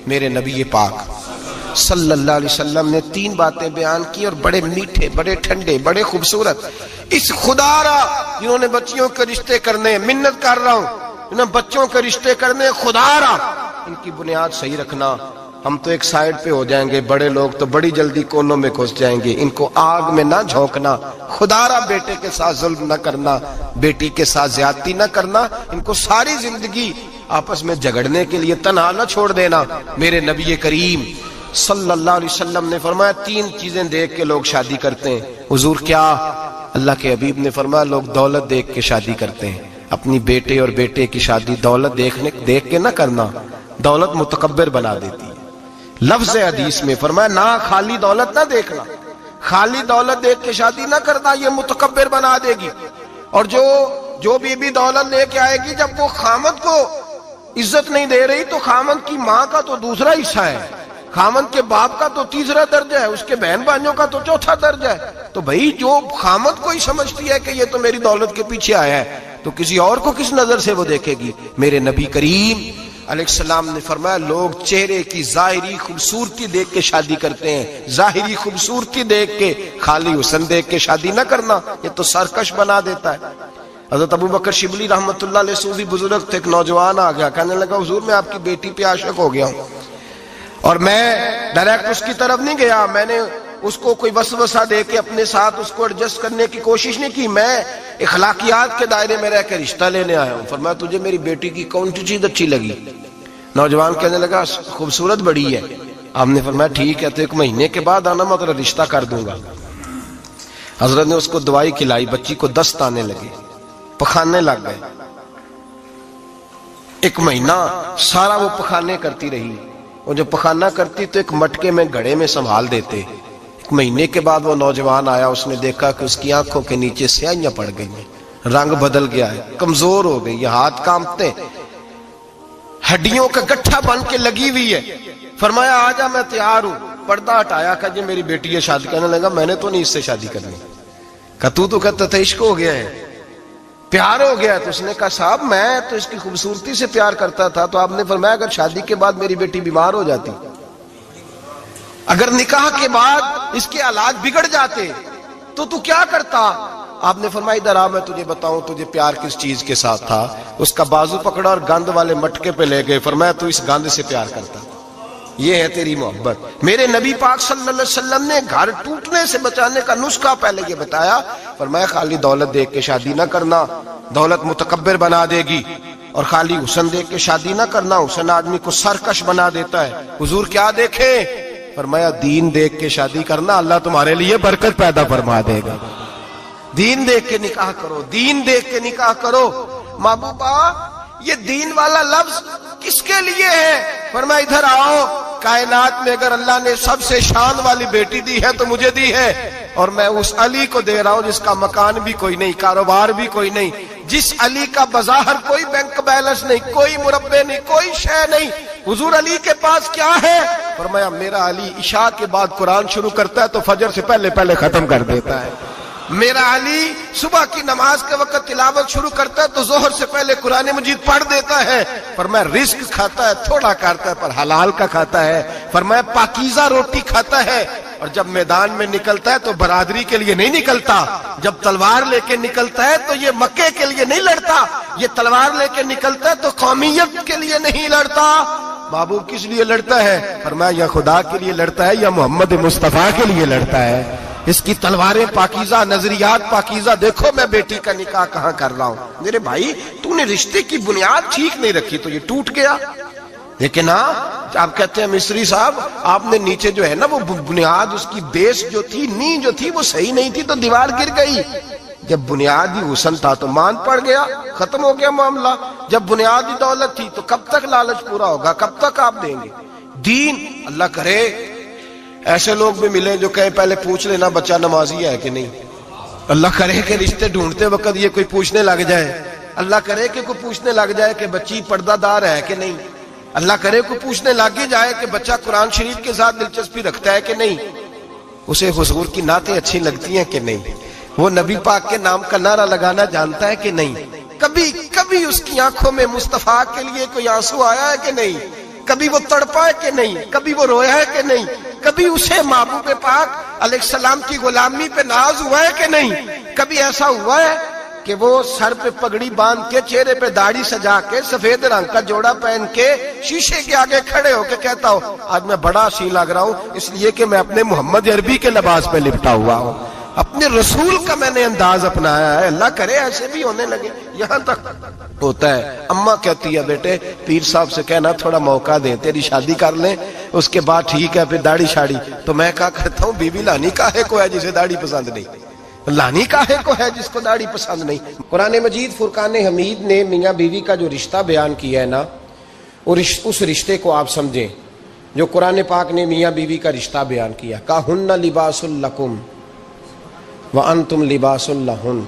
میرے نبی پاک صلی اللہ علیہ وسلم نے 3 باتیں بیان کی اور بڑے میٹھے، بڑے ٹھنڈے، بڑے خوبصورت. اس خدا را جنہوں نے بچیوں کے رشتے کرنے، منت کر رہا ہوں انہوں نے بچوں کے رشتے کرنے، خدا را ان کی بنیاد صحیح رکھنا. ہم تو ایک سائیڈ پہ ہو جائیں گے، بڑے لوگ تو بڑی جلدی کونوں میں گھس جائیں گے. ان کو آگ میں نہ جھونکنا. خدا را بیٹے کے ساتھ ظلم نہ کرنا، بیٹی کے ساتھ زیادتی نہ کرنا. ان کو ساری زندگی آپس میں جھگڑنے کے لیے تنہا نہ چھوڑ دینا. میرے نبی کریم صلی اللہ علیہ وسلم نے فرمایا 3 چیزیں دیکھ کے لوگ شادی کرتے ہیں. حضور کیا؟ اللہ کے حبیب نے فرمایا لوگ دولت دیکھ کے شادی کرتے ہیں. اپنی بیٹے اور بیٹے کی شادی دولت دیکھ کے نہ کرنا، دولت متکبر بنا دیتی ہے. لفظ حدیث میں فرمایا نہ خالی دولت نہ دیکھنا، خالی دولت دیکھ کے شادی نہ کرنا، یہ متکبر بنا دے گی. اور جو بیوی دولت لے کے آئے گی، جب وہ خامد کو عزت نہیں دے رہی تو خامد کی ماں کا تو دوسرا حصہ ہے، خامد کے باپ کا تو تیسرا درجہ ہے، اس کے بہن بھائیوں کا تو چوتھا درجہ ہے. تو بھائی جو خامد کو ہی سمجھتی ہے کہ یہ تو میری دولت کے پیچھے آیا ہے تو کسی اور کو کس نظر سے وہ دیکھے گی. میرے نبی کریم علیہ السلام نے فرمایا لوگ چہرے کی ظاہری خوبصورتی دیکھ کے شادی کرتے ہیں، ظاہری خوبصورتی دیکھ کے، خالی حسن دیکھ کے شادی نہ کرنا، یہ تو سرکش بنا دیتا ہے. حضرت ابو بکر شبلی رحمۃ اللہ علیہ صوفی بزرگ تھے. ایک نوجوان آ گیا، کہنے لگا حضور میں آپ کی بیٹی پہ عاشق ہو گیا ہوں، اور میں ڈائریکٹ اس کی طرف نہیں گیا، میں نے اس کو کوئی وسوسہ دے کے اپنے ساتھ اس کو ایڈجسٹ کرنے کی کوشش نہیں کی، میں اخلاقیات کے دائرے میں رہ کے رشتہ لینے آیا ہوں. فرمایا تجھے میری بیٹی کی کون سی چیز اچھی لگی؟ نوجوان کہنے لگا خوبصورت بڑی ہے. آپ نے فرمایا ٹھیک ہے تو 1 مہینے کے بعد آنا، میں تیرا رشتہ کر دوں گا. حضرت نے اس کو دوائی کھلائی، بچی کو دست آنے لگے، پخانے لگ گئے. 1 مہینہ سارا وہ پخانے کرتی رہی. وہ جب پخانہ کرتی تو ایک مٹکے میں گھڑے میں سنبھال دیتے. 1 مہینے کے بعد وہ نوجوان آیا، اس نے دیکھا کہ اس کی آنکھوں کے نیچے سیاہیاں پڑ گئی ہیں، رنگ بدل گیا ہے، کمزور ہو گئی، یہ ہاتھ کانپتے، ہڈیوں کا گٹھا بن کے لگی ہوئی ہے. فرمایا آجا میں تیار ہوں. پردہ ہٹایا کہ جی میری بیٹی یہ شادی. کہنے لگا میں نے تو نہیں اس سے شادی کرنی. کہا تو کہتا تھا عشق ہو گیا ہے، پیار ہو گیا ہے. تو اس نے کہا صاحب میں تو اس کی خوبصورتی سے پیار کرتا تھا. تو آپ نے فرمایا اگر شادی کے بعد میری بیٹی بیمار ہو جاتی، اگر نکاح کے بعد اس کے حالات بگڑ جاتے تو کیا کرتا؟ آپ نے فرمایا ادھر آ میں تجھے بتاؤں تجھے پیار کس چیز کے ساتھ تھا. اس کا بازو پکڑا اور گند والے مٹکے پہ لے گئے. فرمایا تو اس گند سے پیار کرتا، یہ ہے تیری محبت. میرے نبی پاک صلی اللہ علیہ وسلم نے گھر ٹوٹنے سے بچانے کا نسخہ پہلے یہ بتایا. فرمایا خالی دولت دیکھ کے شادی نہ کرنا، دولت متکبر بنا دے گی. اور خالی حسن دیکھ کے شادی نہ کرنا، حسن آدمی کو سرکش بنا دیتا ہے. حضور کیا دیکھیں؟ فرمایا دین دیکھ کے شادی کرنا، اللہ تمہارے لیے برکت پیدا فرما دے گا. دین دیکھ کے نکاح کرو، دین دیکھ کے نکاح کرو. محبوبہ یہ دین والا لفظ کس کے لیے ہے؟ فرمایا ادھر آؤ، کائنات میں اگر اللہ نے سب سے شان والی بیٹی دی ہے تو مجھے دی ہے، اور میں اس علی کو دے رہا ہوں جس کا مکان بھی کوئی نہیں، کاروبار بھی کوئی نہیں، جس علی کا بظاہر کوئی بینک بیلنس نہیں، کوئی مربع نہیں، کوئی شے نہیں. حضور علی کے پاس کیا ہے؟ فرمایا میرا علی عشاء کے بعد قرآن شروع کرتا ہے تو فجر سے پہلے ختم کر دیتا ہے. میرا علی صبح کی نماز کے وقت تلاوت شروع کرتا ہے تو ظہر سے پہلے قرآن مجید پڑھ دیتا ہے. فرمایا رزق کھاتا ہے، تھوڑا کھاتا ہے پر حلال کا کھاتا ہے. فرمایا پاکیزہ روٹی کھاتا ہے، اور جب میدان میں نکلتا ہے تو برادری کے لیے نہیں نکلتا. جب تلوار لے کے نکلتا ہے تو یہ مکے کے لیے نہیں لڑتا، یہ تلوار لے کے نکلتا ہے تو قومیت کے لیے نہیں لڑتا. محبوب کس لیے لڑتا ہے؟ فرمایا یا خدا کے لیے لڑتا ہے یا محمد مصطفیٰ کے لیے لڑتا ہے. اس کی تلواریں پاکیزہ، نظریات پاکیزہ. دیکھو میں بیٹی کا نکاح کہاں کر رہا ہوں. میرے بھائی تو نے رشتے کی بنیاد ٹھیک نہیں رکھی تو یہ ٹوٹ گیا. لیکن ہاں آپ کہتے ہیں مصری صاحب آپ نے نیچے جو ہے نا وہ بنیاد، اس کی بیس جو تھی، نیند جو تھی وہ صحیح نہیں تھی تو دیوار گر گئی. جب بنیادی حسن تھا تو مان پڑ گیا، ختم ہو گیا معاملہ. جب بنیادی دولت تھی تو کب تک لالچ پورا ہوگا، کب تک آپ دیں گے؟ دین اللہ کرے ایسے لوگ بھی ملیں جو کہے پہلے پوچھ لینا بچہ نمازی ہے کہ نہیں. اللہ کرے کہ رشتے ڈھونڈتے وقت یہ کوئی پوچھنے لگ جائے. اللہ کرے کہ کوئی پوچھنے لگ جائے کہ بچی پردہ دار ہے کہ نہیں. اللہ کرے کوئی پوچھنے لگ ہی جائے کہ بچہ قرآن شریف کے ساتھ دلچسپی رکھتا ہے کہ نہیں. اسے حضور کی نعتیں اچھی لگتی ہیں کہ نہیں. وہ نبی پاک کے نام کا نعرہ لگانا جانتا ہے کہ نہیں. کبھی اس کی آنکھوں میں مصطفیٰ کے لیے کوئی آنسو آیا ہے کہ نہیں. کبھی وہ تڑپا ہے کہ نہیں، کبھی وہ رویا ہے کہ نہیں، کبھی اسے محبوب پاک علیہ السلام کی غلامی پہ ناز ہوا ہے کہ نہیں، کبھی ایسا ہوا ہے کہ وہ سر پہ پگڑی باندھ کے، چہرے پہ داڑھی سجا کے، سفید رنگ کا جوڑا پہن کے شیشے کے آگے کھڑے ہو کے کہتا ہو آج میں بڑا حسین لگ رہا ہوں اس لیے کہ میں اپنے محمد عربی کے لباس پہ لپٹا ہوا ہوں، اپنے رسول کا میں نے انداز اپنایا ہے۔ اللہ کرے ایسے بھی ہونے لگے، یہاں تک ہوتا ہے۔ اماں کہتی ہے بیٹے پیر صاحب سے کہنا تھوڑا موقع دیں، تیری شادی کر لیں اس کے بعد ٹھیک ہے پھر داڑھی شاڑی۔ تو میں کہا کرتا ہوں بیوی لانی کاہے کو ہے جسے داڑھی پسند نہیں، لانی کاہے کو ہے جس کو داڑھی پسند نہیں۔ قرآن مجید فرقان حمید نے میاں بیوی کا جو رشتہ بیان کیا ہے نا، اس رشتے کو آپ سمجھیں جو قرآن پاک نے میاں بیوی کا رشتہ بیان کیا۔ کہن لباس لکم وانتم لباس لہن،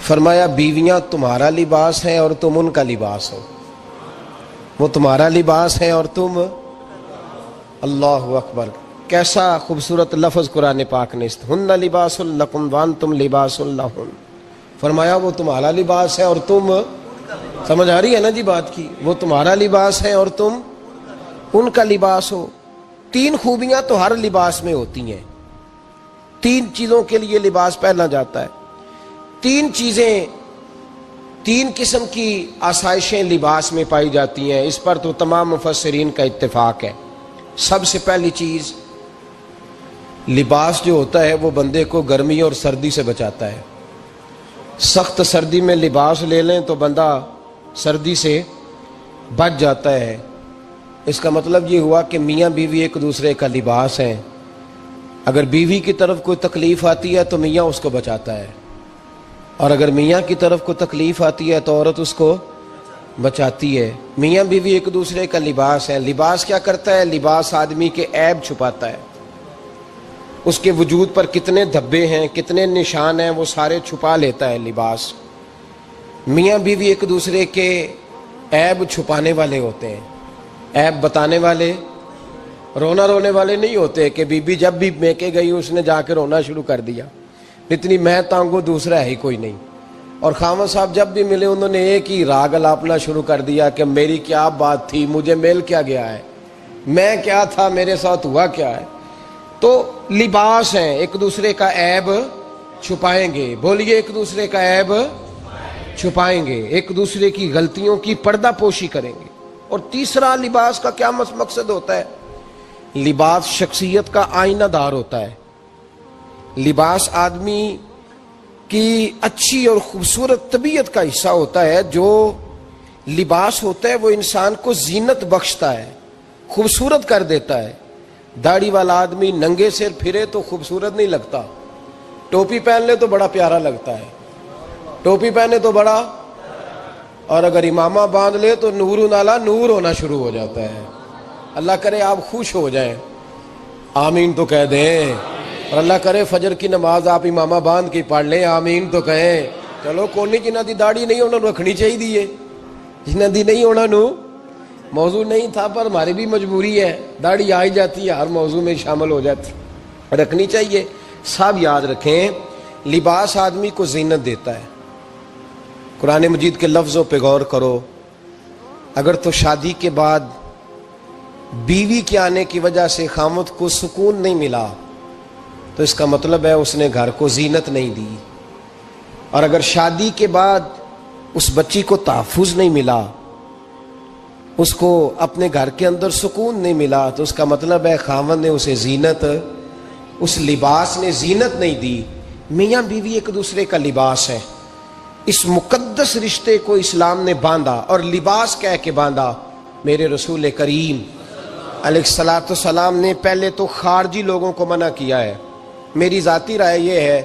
فرمایا بیویاں تمہارا لباس ہیں اور تم ان کا لباس ہو، وہ تمہارا لباس ہے اور تم، اللہ اکبر، کیسا خوبصورت لفظ قرآن پاک نے، ہن لباس لکم وانتم لباس لہن، فرمایا وہ تمہارا لباس ہے اور تم، سمجھ آ رہی ہے نا جی بات کی، وہ تمہارا لباس ہے اور تم ان کا لباس ہو۔ تین خوبیاں تو ہر لباس میں ہوتی ہیں، تین چیزوں کے لیے لباس پہنا جاتا ہے، تین چیزیں، تین قسم کی آسائشیں لباس میں پائی جاتی ہیں، اس پر تو تمام مفسرین کا اتفاق ہے۔ سب سے پہلی چیز، لباس جو ہوتا ہے وہ بندے کو گرمی اور سردی سے بچاتا ہے۔ سخت سردی میں لباس لے لیں تو بندہ سردی سے بچ جاتا ہے۔ اس کا مطلب یہ ہوا کہ میاں بیوی ایک دوسرے کا لباس ہیں، اگر بیوی کی طرف کوئی تکلیف آتی ہے تو میاں اس کو بچاتا ہے، اور اگر میاں کی طرف کوئی تکلیف آتی ہے تو عورت اس کو بچاتی ہے۔ میاں بیوی ایک دوسرے کا لباس ہے۔ لباس کیا کرتا ہے؟ لباس آدمی کے عیب چھپاتا ہے، اس کے وجود پر کتنے دھبے ہیں، کتنے نشان ہیں، وہ سارے چھپا لیتا ہے لباس۔ میاں بیوی ایک دوسرے کے عیب چھپانے والے ہوتے ہیں، عیب بتانے والے، رونا رونے والے نہیں ہوتے کہ بی بی جب بھی میکے گئی اس نے جا کے رونا شروع کر دیا، اتنی میں تانگو دوسرا ہے ہی کوئی نہیں۔ اور خاوند صاحب جب بھی ملے انہوں نے ایک ہی راگ الاپنا شروع کر دیا کہ میری کیا بات تھی، مجھے مل کیا گیا ہے، میں کیا تھا، میرے ساتھ ہوا کیا ہے۔ تو لباس ہیں، ایک دوسرے کا عیب چھپائیں گے، بولیے ایک دوسرے کا عیب چھپائیں گے، ایک دوسرے کی غلطیوں کی پردہ پوشی کریں گے۔ اور تیسرا لباس کا کیا مقصد ہوتا ہے؟ لباس شخصیت کا آئینہ دار ہوتا ہے۔ لباس آدمی کی اچھی اور خوبصورت طبیعت کا حصہ ہوتا ہے۔ جو لباس ہوتا ہے وہ انسان کو زینت بخشتا ہے، خوبصورت کر دیتا ہے۔ داڑھی والا آدمی ننگے سر پھرے تو خوبصورت نہیں لگتا، ٹوپی پہن لے تو بڑا پیارا لگتا ہے، ٹوپی پہنے تو بڑا، اور اگر امامہ باندھ لے تو نور نالا نور ہونا شروع ہو جاتا ہے۔ اللہ کرے آپ خوش ہو جائیں، آمین تو کہہ دیں، اور اللہ کرے فجر کی نماز آپ امامہ باندھ کے پڑھ لیں، آمین تو کہیں۔ چلو کونی جنہ دی داڑھی نہیں انہوں نے رکھنی چاہیے دیئے، جنہ دی نہیں ہونا نو موضوع نہیں تھا، پر ہماری بھی مجبوری ہے، داڑھی آئی جاتی ہے ہر موضوع میں شامل ہو جاتی، رکھنی چاہیے۔ سب یاد رکھیں لباس آدمی کو زینت دیتا ہے۔ قرآن مجید کے لفظوں پہ غور کرو، اگر تو شادی کے بعد بیوی کے آنے کی وجہ سے خامد کو سکون نہیں ملا تو اس کا مطلب ہے اس نے گھر کو زینت نہیں دی، اور اگر شادی کے بعد اس بچی کو تحفظ نہیں ملا، اس کو اپنے گھر کے اندر سکون نہیں ملا، تو اس کا مطلب ہے خامد نے اسے زینت، اس لباس نے زینت نہیں دی۔ میاں بیوی ایک دوسرے کا لباس ہے، اس مقدس رشتے کو اسلام نے باندھا، اور لباس کہہ کے باندھا۔ میرے رسول کریم علیہ الصلوۃ والسلام نے پہلے تو خارجی لوگوں کو منع کیا ہے۔ میری ذاتی رائے یہ ہے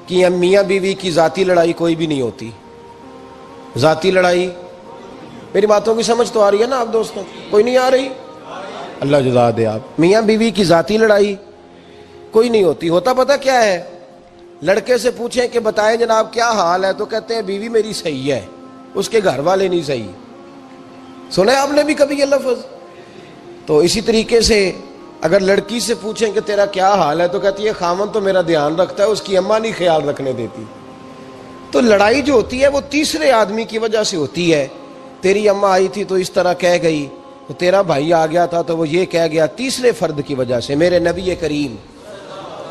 کہ میاں بیوی کی ذاتی لڑائی کوئی بھی نہیں ہوتی، ذاتی لڑائی، میری باتوں کی سمجھ تو آ رہی ہے نا آپ دوستوں؟ کوئی نہیں آ رہی؟ اللہ جزا دے آپ۔ میاں بیوی کی ذاتی لڑائی کوئی نہیں ہوتی۔ ہوتا پتہ کیا ہے؟ لڑکے سے پوچھیں کہ بتائیں جناب کیا حال ہے، تو کہتے ہیں بیوی میری صحیح ہے، اس کے گھر والے نہیں صحیح۔ سنا ہے آپ نے بھی کبھی یہ لفظ؟ تو اسی طریقے سے اگر لڑکی سے پوچھیں کہ تیرا کیا حال ہے، تو کہتی ہے خامن تو میرا دھیان رکھتا ہے، اس کی اماں نہیں خیال رکھنے دیتی۔ تو لڑائی جو ہوتی ہے وہ تیسرے آدمی کی وجہ سے ہوتی ہے۔ تیری اماں آئی تھی تو اس طرح کہہ گئی، تو تیرا بھائی آ گیا تھا تو وہ یہ کہہ گیا، تیسرے فرد کی وجہ سے۔ میرے نبی کریم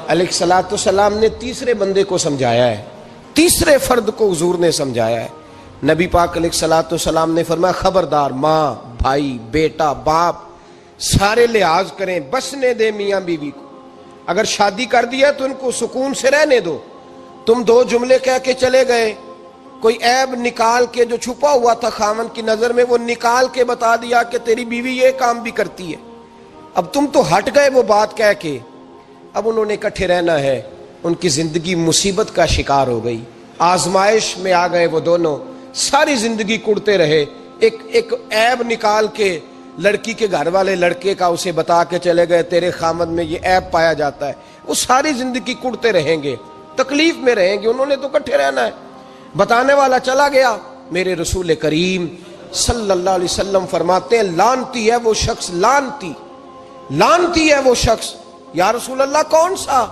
علیہ الصلوۃ والسلام نے تیسرے بندے کو سمجھایا ہے، تیسرے فرد کو حضور نے سمجھایا ہے۔ نبی پاک علیہ الصلوۃ والسلام نے فرمایا خبردار، ماں، بھائی، بیٹا، باپ سارے لحاظ کریں، بسنے دے میاں بیوی کو۔ اگر شادی کر دیا تو ان کو سکون سے رہنے دو۔ تم دو جملے کہہ کے چلے گئے، کوئی عیب نکال کے جو چھپا ہوا تھا خاوند کی نظر میں وہ نکال کے بتا دیا کہ تیری بیوی یہ کام بھی کرتی ہے، اب تم تو ہٹ گئے وہ بات کہہ کے۔ اب انہوں نے اکٹھے رہنا ہے، ان کی زندگی مصیبت کا شکار ہو گئی، آزمائش میں آ گئے وہ دونوں، ساری زندگی کڑتے رہے۔ ایک عیب نکال کے لڑکی کے گھر والے لڑکے کا اسے بتا کے چلے گئے تیرے خامد میں یہ عیب پایا جاتا ہے، وہ ساری زندگی کڑتے رہیں گے، تکلیف میں رہیں گے۔ انہوں نے تو اکٹھے رہنا ہے۔ بتانے والا چلا گیا، میرے رسول کریم صلی اللہ علیہ وسلم فرماتے ہیں لعنتی ہے وہ شخص، لعنتی ہے وہ شخص۔ یا رسول اللہ کون سا؟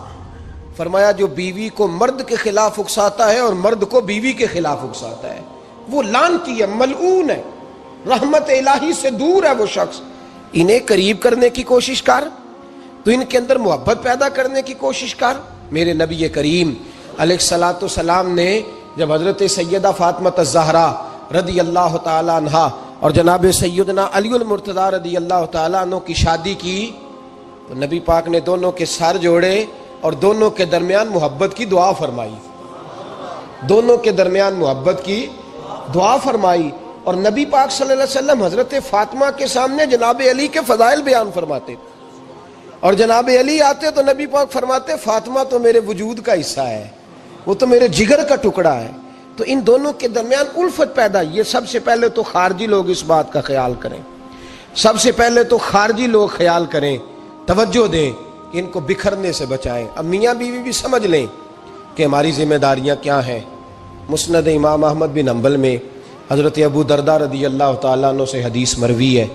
فرمایا جو بیوی کو مرد کے خلاف اکساتا ہے اور مرد کو بیوی کے خلاف اکساتا ہے، وہ لعنتی ہے، ملعون ہے، رحمت الہی سے دور ہے وہ شخص۔ انہیں قریب کرنے کی کوشش کر، تو ان کے اندر محبت پیدا کرنے کی کوشش کر۔ میرے نبی کریم علیہ الصلوۃ والسلام نے جب حضرت سیدہ فاطمہ الزہرا رضی اللہ تعالی عنہا اور جناب سیدنا علی المرتضیٰ رضی اللہ تعالی عنہ کی شادی کی تو نبی پاک نے دونوں کے سر جوڑے اور دونوں کے درمیان محبت کی دعا فرمائی، دونوں کے درمیان محبت کی دعا فرمائی۔ اور نبی پاک صلی اللہ علیہ وسلم حضرت فاطمہ کے سامنے جناب علی کے فضائل بیان فرماتے، اور جناب علی آتے تو نبی پاک فرماتے فاطمہ تو میرے وجود کا حصہ ہے، وہ تو میرے جگر کا ٹکڑا ہے۔ تو ان دونوں کے درمیان الفت پیدا۔ یہ سب سے پہلے تو خارجی لوگ اس بات کا خیال کریں، سب سے پہلے تو خارجی لوگ خیال کریں، توجہ دیں کہ ان کو بکھرنے سے بچائیں۔ اب میاں بیوی بھی سمجھ لیں کہ ہماری ذمہ داریاں کیا ہیں۔ مسند امام احمد بن حنبل میں حضرت ابو درداء رضی اللہ تعالیٰ عنہ سے حدیث مروی ہے،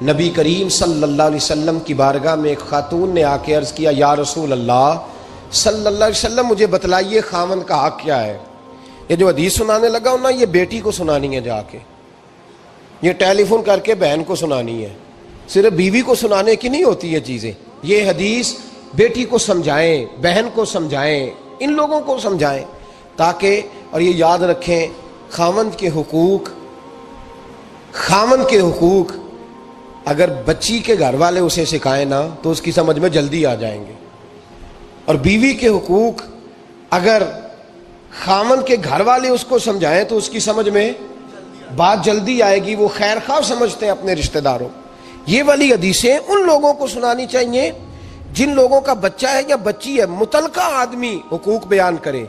نبی کریم صلی اللہ علیہ وسلم کی بارگاہ میں ایک خاتون نے آ کے عرض کیا یا رسول اللہ صلی اللہ علیہ وسلم مجھے بتلائیے خاوند کا حق کیا ہے۔ یہ جو حدیث سنانے لگا ہوں نا، یہ بیٹی کو سنانی ہے، جا کے یہ ٹیلی فون کر کے بہن کو سنانی ہے، صرف بیوی کو سنانے کی نہیں ہوتی یہ چیزیں۔ یہ حدیث بیٹی کو سمجھائیں، بہن کو سمجھائیں، ان لوگوں کو سمجھائیں تاکہ، اور یہ یاد رکھیں خاوند کے حقوق اگر بچی کے گھر والے اسے سکھائیں نا تو اس کی سمجھ میں جلدی آ جائیں گے، اور بیوی کے حقوق اگر خاوند کے گھر والے اس کو سمجھائیں تو اس کی سمجھ میں بات جلدی آئے گی۔ وہ خیر خواہ سمجھتے ہیں اپنے رشتہ داروں۔ یہ والی حدیثیں ان لوگوں کو سنانی چاہیے جن لوگوں کا بچہ ہے یا بچی ہے، متعلقہ آدمی حقوق بیان کرے۔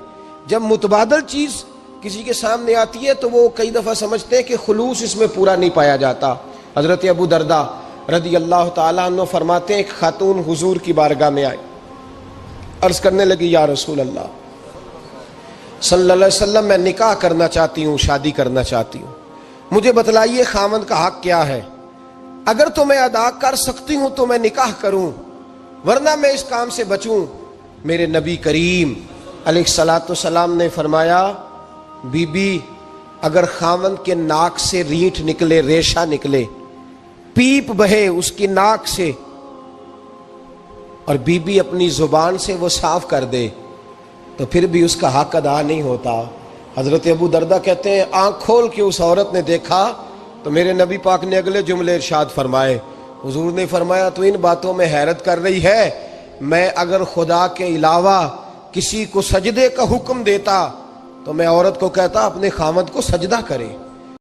جب متبادل چیز کسی کے سامنے آتی ہے تو وہ کئی دفعہ سمجھتے ہیں کہ خلوص اس میں پورا نہیں پایا جاتا۔ حضرت ابو درداء رضی اللہ تعالیٰ عنہ فرماتے ہیں ایک خاتون حضور کی بارگاہ میں آئی، عرض کرنے لگی یا رسول اللہ صلی اللہ علیہ وسلم میں نکاح کرنا چاہتی ہوں، شادی کرنا چاہتی ہوں، مجھے بتلائیے خاوند کا حق کیا ہے، اگر تو میں ادا کر سکتی ہوں تو میں نکاح کروں ورنہ میں اس کام سے بچوں۔ میرے نبی کریم علیہ الصلوۃ والسلام نے فرمایا بی بی اگر خاوند کے ناک سے رینٹ نکلے، ریشہ نکلے، پیپ بہے اس کی ناک سے، اور بی بی اپنی زبان سے وہ صاف کر دے تو پھر بھی اس کا حق ادا نہیں ہوتا۔ حضرت ابو درداء کہتے ہیں آنکھ کھول کے اس عورت نے دیکھا تو میرے نبی پاک نے اگلے جملے ارشاد فرمائے، حضور نے فرمایا تو ان باتوں میں حیرت کر رہی ہے، میں اگر خدا کے علاوہ کسی کو سجدے کا حکم دیتا تو میں عورت کو کہتا اپنے خاوند کو سجدہ کرے۔